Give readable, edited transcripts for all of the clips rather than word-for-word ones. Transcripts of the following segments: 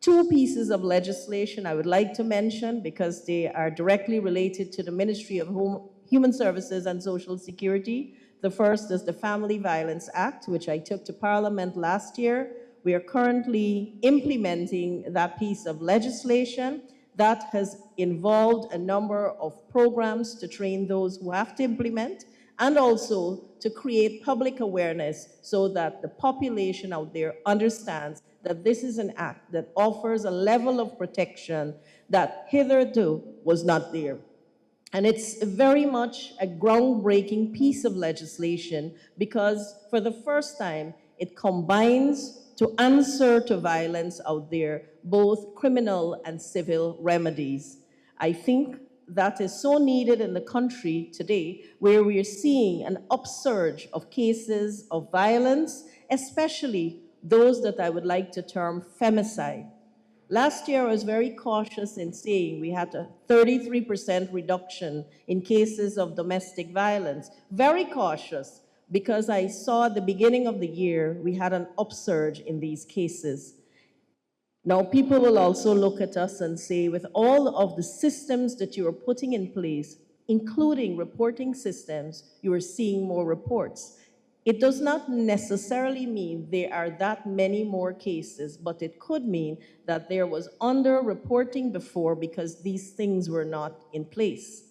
Two pieces of legislation I would like to mention because they are directly related to the Ministry of Human Services and Social Security. The first is the Family Violence Act, which I took to Parliament last year. We are currently implementing that piece of legislation that has involved a number of programs to train those who have to implement and also to create public awareness so that the population out there understands that this is an act that offers a level of protection that hitherto was not there. And it's very much a groundbreaking piece of legislation because for the first time, it combines to answer to violence out there, both criminal and civil remedies. I think that is so needed in the country today, where we are seeing an upsurge of cases of violence, especially those that I would like to term femicide. Last year, I was very cautious in saying we had a 33% reduction in cases of domestic violence. Very cautious, because I saw at the beginning of the year, we had an upsurge in these cases. Now, people will also look at us and say, with all of the systems that you are putting in place, including reporting systems, you are seeing more reports. It does not necessarily mean there are that many more cases, but it could mean that there was under-reporting before because these things were not in place.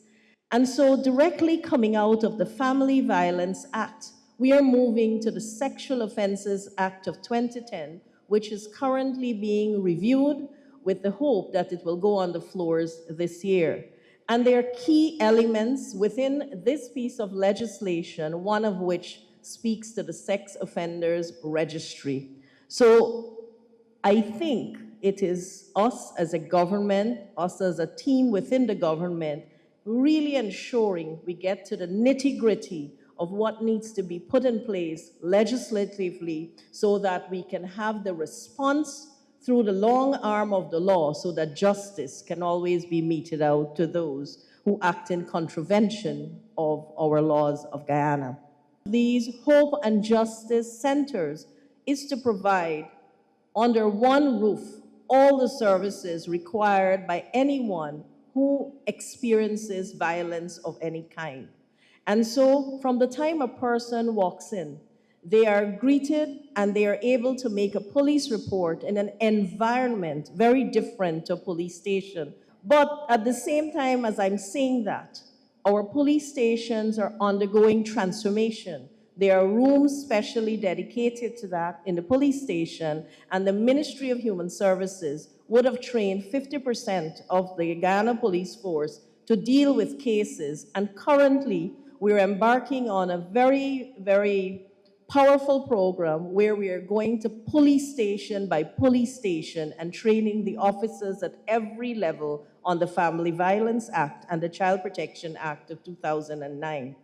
And so directly coming out of the Family Violence Act, we are moving to the Sexual Offences Act of 2010, which is currently being reviewed with the hope that it will go on the floors this year. And there are key elements within this piece of legislation, one of which speaks to the sex offenders registry. So I think it is us as a government, us as a team within the government, really ensuring we get to the nitty-gritty of what needs to be put in place legislatively so that we can have the response through the long arm of the law so that justice can always be meted out to those who act in contravention of our laws of Guyana. These Hope and Justice Centers is to provide under one roof all the services required by anyone who experiences violence of any kind. And so from the time a person walks in, they are greeted and they are able to make a police report in an environment very different to a police station. But at the same time as I'm saying that, our police stations are undergoing transformation. There are rooms specially dedicated to that in the police station, and the Ministry of Human Services would have trained 50% of the Guyana police force to deal with cases. And currently, we're embarking on a very, very powerful program where we are going to police station by police station and training the officers at every level on the Family Violence Act and the Child Protection Act of 2009.